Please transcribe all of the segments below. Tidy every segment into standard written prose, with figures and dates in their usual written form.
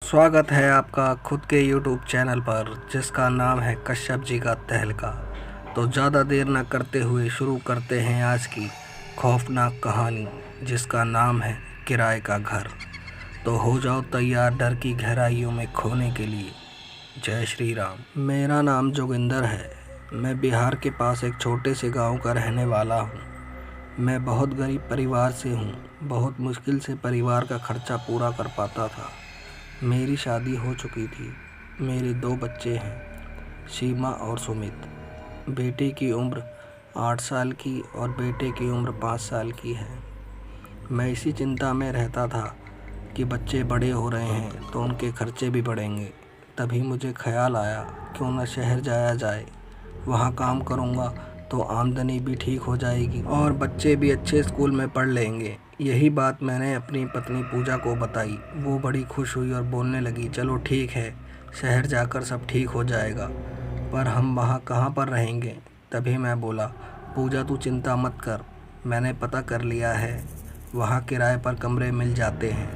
स्वागत है आपका खुद के YouTube चैनल पर जिसका नाम है कश्यप जी का तहलका। तो ज़्यादा देर न करते हुए शुरू करते हैं आज की खौफनाक कहानी जिसका नाम है किराए का घर। तो हो जाओ तैयार डर की गहराइयों में खोने के लिए। जय श्री राम। मेरा नाम जोगिंदर है। मैं बिहार के पास एक छोटे से गांव का रहने वाला हूं। मैं बहुत गरीब परिवार से हूं। बहुत मुश्किल से परिवार का खर्चा पूरा कर पाता था। मेरी शादी हो चुकी थी। मेरे 2 बच्चे हैं, सीमा और सुमित। बेटी की उम्र 8 साल की और बेटे की उम्र 5 साल की है। मैं इसी चिंता में रहता था कि बच्चे बड़े हो रहे हैं तो उनके खर्चे भी बढ़ेंगे। तभी मुझे ख्याल आया क्यों न शहर जाया जाए। वहाँ काम करूँगा तो आमदनी भी ठीक हो जाएगी और बच्चे भी अच्छे स्कूल में पढ़ लेंगे। यही बात मैंने अपनी पत्नी पूजा को बताई। वो बड़ी खुश हुई और बोलने लगी, चलो ठीक है, शहर जाकर सब ठीक हो जाएगा, पर हम वहाँ कहाँ पर रहेंगे। तभी मैं बोला, पूजा तू चिंता मत कर, मैंने पता कर लिया है, वहाँ किराए पर कमरे मिल जाते हैं।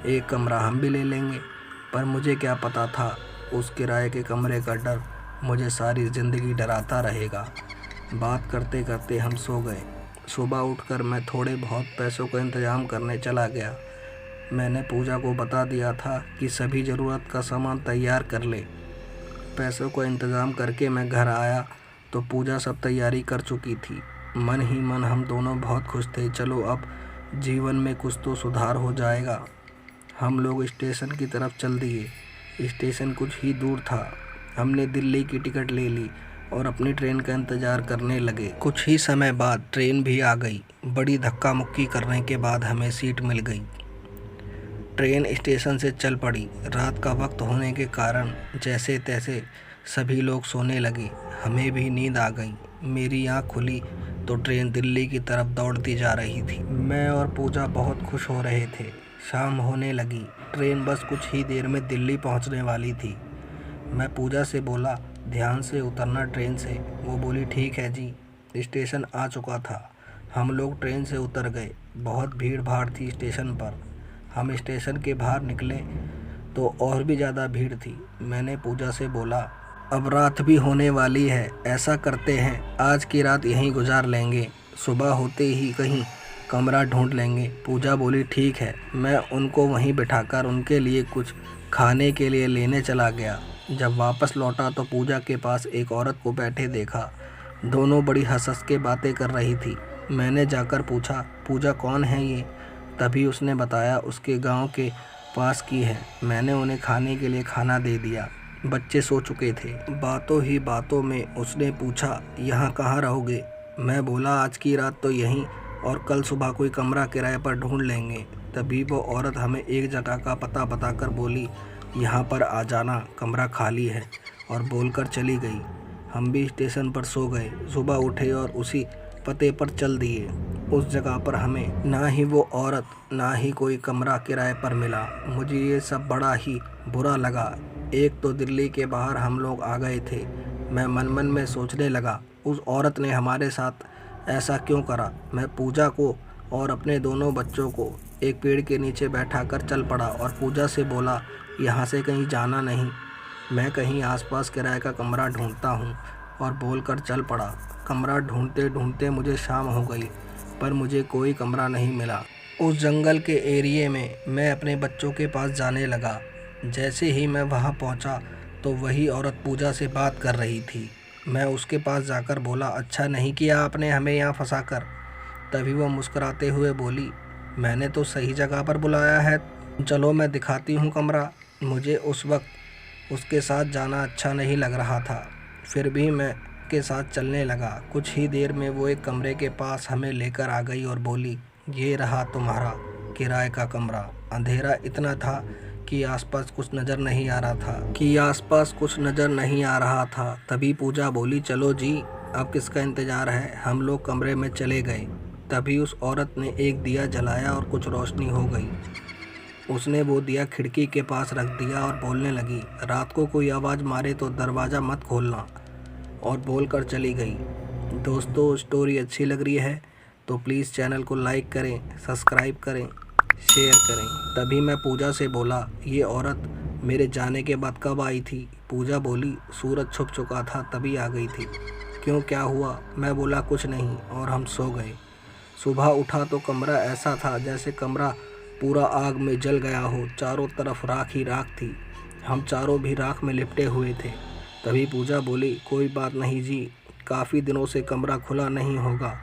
एक कमरा हम भी ले लेंगे। पर मुझे क्या पता था उस किराए के कमरे का डर मुझे सारी ज़िंदगी डराता रहेगा। बात करते करते हम सो गए। सुबह उठकर मैं थोड़े बहुत पैसों का इंतज़ाम करने चला गया। मैंने पूजा को बता दिया था कि सभी ज़रूरत का सामान तैयार कर ले। पैसों का इंतज़ाम करके मैं घर आया तो पूजा सब तैयारी कर चुकी थी। मन ही मन हम दोनों बहुत खुश थे। चलो अब जीवन में कुछ तो सुधार हो जाएगा। हम लोग स्टेशन की तरफ चल दिए। स्टेशन कुछ ही दूर था। हमने दिल्ली की टिकट ले ली और अपनी ट्रेन का इंतज़ार करने लगे। कुछ ही समय बाद ट्रेन भी आ गई। बड़ी धक्का मुक्की करने के बाद हमें सीट मिल गई। ट्रेन स्टेशन से चल पड़ी। रात का वक्त होने के कारण जैसे तैसे सभी लोग सोने लगे। हमें भी नींद आ गई। मेरी आँख खुली तो ट्रेन दिल्ली की तरफ दौड़ती जा रही थी। मैं और पूजा बहुत खुश हो रहे थे। शाम होने लगी। ट्रेन बस कुछ ही देर में दिल्ली पहुंचने वाली थी। मैं पूजा से बोला, ध्यान से उतरना ट्रेन से। वो बोली, ठीक है जी। स्टेशन आ चुका था। हम लोग ट्रेन से उतर गए। बहुत भीड़ भाड़ थी स्टेशन पर। हम स्टेशन के बाहर निकले तो और भी ज़्यादा भीड़ थी। मैंने पूजा से बोला, अब रात भी होने वाली है, ऐसा करते हैं आज की रात यहीं गुजार लेंगे, सुबह होते ही कहीं कमरा ढूंढ लेंगे। पूजा बोली, ठीक है। मैं उनको वहीं बिठाकर उनके लिए कुछ खाने के लिए लेने चला गया। जब वापस लौटा तो पूजा के पास एक औरत को बैठे देखा। दोनों बड़ी हंस के बातें कर रही थी। मैंने जाकर पूछा, पूजा कौन है ये? तभी उसने बताया उसके गांव के पास की है। मैंने उन्हें खाने के लिए खाना दे दिया। बच्चे सो चुके थे। बातों ही बातों में उसने पूछा, यहाँ कहाँ रहोगे? मैं बोला, आज की रात तो यहीं और कल सुबह कोई कमरा किराए पर ढूंढ लेंगे। तभी वो औरत हमें एक जगह का पता बताकर बोली, यहाँ पर आ जाना, कमरा खाली है, और बोलकर चली गई। हम भी स्टेशन पर सो गए। सुबह उठे और उसी पते पर चल दिए। उस जगह पर हमें ना ही वो औरत ना ही कोई कमरा किराए पर मिला। मुझे ये सब बड़ा ही बुरा लगा। एक तो दिल्ली के बाहर हम लोग आ गए थे। मैं मन मन में सोचने लगा, उस औरत ने हमारे साथ ऐसा क्यों करा। मैं पूजा को और अपने दोनों बच्चों को एक पेड़ के नीचे बैठा कर चल पड़ा और पूजा से बोला, यहाँ से कहीं जाना नहीं, मैं कहीं आसपास किराए का कमरा ढूंढता हूँ, और बोलकर चल पड़ा। कमरा ढूंढते ढूंढते मुझे शाम हो गई, पर मुझे कोई कमरा नहीं मिला। उस जंगल के एरिए में मैं अपने बच्चों के पास जाने लगा। जैसे ही मैं वहाँ पहुँचा तो वही औरत पूजा से बात कर रही थी। मैं उसके पास जाकर बोला, अच्छा नहीं किया आपने हमें यहाँ फंसा कर। तभी वह मुस्कुराते हुए बोली, मैंने तो सही जगह पर बुलाया है, चलो मैं दिखाती हूँ कमरा। मुझे उस वक्त उसके साथ जाना अच्छा नहीं लग रहा था, फिर भी मैं के साथ चलने लगा। कुछ ही देर में वो एक कमरे के पास हमें लेकर आ गई और बोली, ये रहा तुम्हारा किराए का कमरा। अंधेरा इतना था कि आसपास कुछ नज़र नहीं आ रहा था। तभी पूजा बोली, चलो जी, अब किसका इंतज़ार है, हम लोग कमरे में चले गए। तभी उस औरत ने एक दिया जलाया और कुछ रोशनी हो गई। उसने वो दिया खिड़की के पास रख दिया और बोलने लगी, रात को कोई आवाज़ मारे तो दरवाज़ा मत खोलना, और बोलकर चली गई। दोस्तों, स्टोरी अच्छी लग रही है तो प्लीज़ चैनल को लाइक करें, सब्सक्राइब करें, शेयर करें। तभी मैं पूजा से बोला, ये औरत मेरे जाने के बाद कब आई थी? पूजा बोली, सूरज छुप चुका था तभी आ गई थी। क्यों, क्या हुआ? मैं बोला, कुछ नहीं, और हम सो गए। सुबह उठा तो कमरा ऐसा था जैसे कमरा पूरा आग में जल गया हो। चारों तरफ राख ही राख थी। हम चारों भी राख में लिपटे हुए थे। तभी पूजा बोली, कोई बात नहीं जी, काफ़ी दिनों से कमरा खुला नहीं होगा,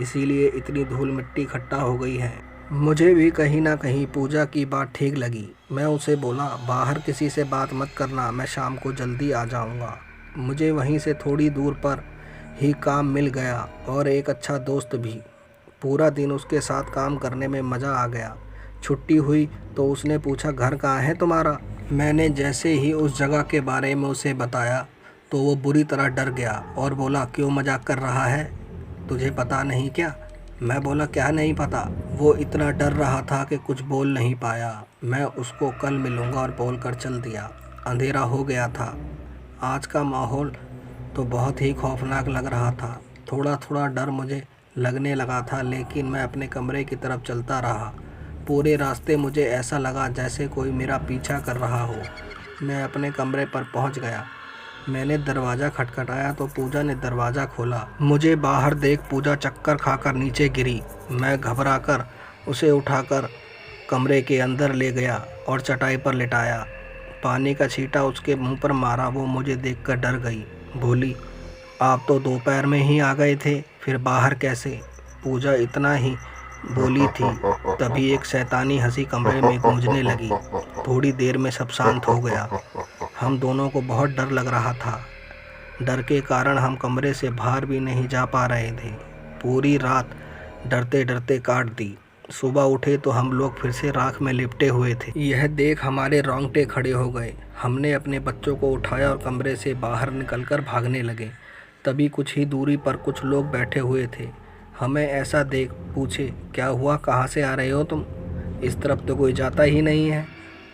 इसीलिए इतनी धूल मिट्टी इकट्ठा हो गई है। मुझे भी कहीं ना कहीं पूजा की बात ठीक लगी। मैं उसे बोला, बाहर किसी से बात मत करना, मैं शाम को जल्दी आ जाऊंगा। मुझे वहीं से थोड़ी दूर पर ही काम मिल गया और एक अच्छा दोस्त भी। पूरा दिन उसके साथ काम करने में मज़ा आ गया। छुट्टी हुई तो उसने पूछा, घर कहाँ है तुम्हारा? मैंने जैसे ही उस जगह के बारे में उसे बताया तो वो बुरी तरह डर गया और बोला, क्यों मजाक कर रहा है? तुझे पता नहीं क्या? मैं बोला, क्या नहीं पता? वो इतना डर रहा था कि कुछ बोल नहीं पाया। मैं उसको कल मिलूँगा और बोलकर चल दिया। अंधेरा हो गया था। आज का माहौल तो बहुत ही खौफनाक लग रहा था। थोड़ा थोड़ा डर मुझे लगने लगा था, लेकिन मैं अपने कमरे की तरफ चलता रहा। पूरे रास्ते मुझे ऐसा लगा जैसे कोई मेरा पीछा कर रहा हो। मैं अपने कमरे पर पहुंच गया। मैंने दरवाज़ा खटखटाया तो पूजा ने दरवाज़ा खोला। मुझे बाहर देख पूजा चक्कर खाकर नीचे गिरी। मैं घबराकर उसे उठाकर कमरे के अंदर ले गया और चटाई पर लिटाया। पानी का छींटा उसके मुंह पर मारा। वो मुझे देखकर डर गई। बोली, आप तो दोपहर में ही आ गए थे, फिर बाहर कैसे? पूजा इतना ही बोली थी, तभी एक शैतानी हंसी कमरे में गूंजने लगी। थोड़ी देर में सब शांत हो गया। हम दोनों को बहुत डर लग रहा था। डर के कारण हम कमरे से बाहर भी नहीं जा पा रहे थे। पूरी रात डरते डरते काट दी। सुबह उठे तो हम लोग फिर से राख में लिपटे हुए थे। यह देख हमारे रोंगटे खड़े हो गए। हमने अपने बच्चों को उठाया और कमरे से बाहर निकलकर भागने लगे। तभी कुछ ही दूरी पर कुछ लोग बैठे हुए थे। हमें ऐसा देख पूछे, क्या हुआ, कहाँ से आ रहे हो तुम? इस तरफ तो कोई जाता ही नहीं है,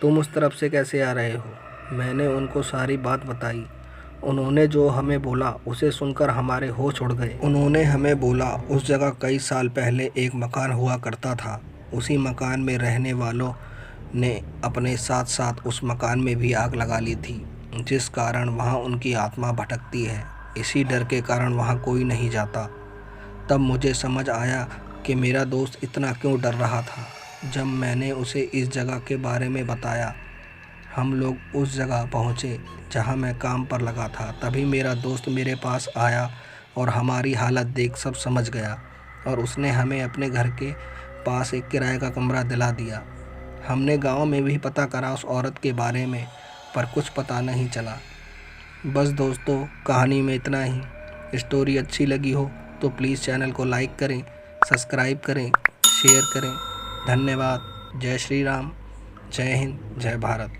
तुम उस तरफ से कैसे आ रहे हो? मैंने उनको सारी बात बताई। उन्होंने जो हमें बोला उसे सुनकर हमारे होश उड़ गए। उन्होंने हमें बोला, उस जगह कई साल पहले एक मकान हुआ करता था। उसी मकान में रहने वालों ने अपने साथ साथ उस मकान में भी आग लगा ली थी, जिस कारण वहाँ उनकी आत्मा भटकती है। इसी डर के कारण वहाँ कोई नहीं जाता। तब मुझे समझ आया कि मेरा दोस्त इतना क्यों डर रहा था। जब मैंने उसे इस जगह के बारे में बताया, हम लोग उस जगह पहुँचे जहाँ मैं काम पर लगा था। तभी मेरा दोस्त मेरे पास आया और हमारी हालत देख सब समझ गया और उसने हमें अपने घर के पास एक किराए का कमरा दिला दिया। हमने गांव में भी पता करा उस औरत के बारे में, पर कुछ पता नहीं चला। बस दोस्तों, कहानी में इतना ही। स्टोरी अच्छी लगी हो तो प्लीज़ चैनल को लाइक करें, सब्सक्राइब करें, शेयर करें। धन्यवाद। जय श्री राम, जय हिंद, जय भारत।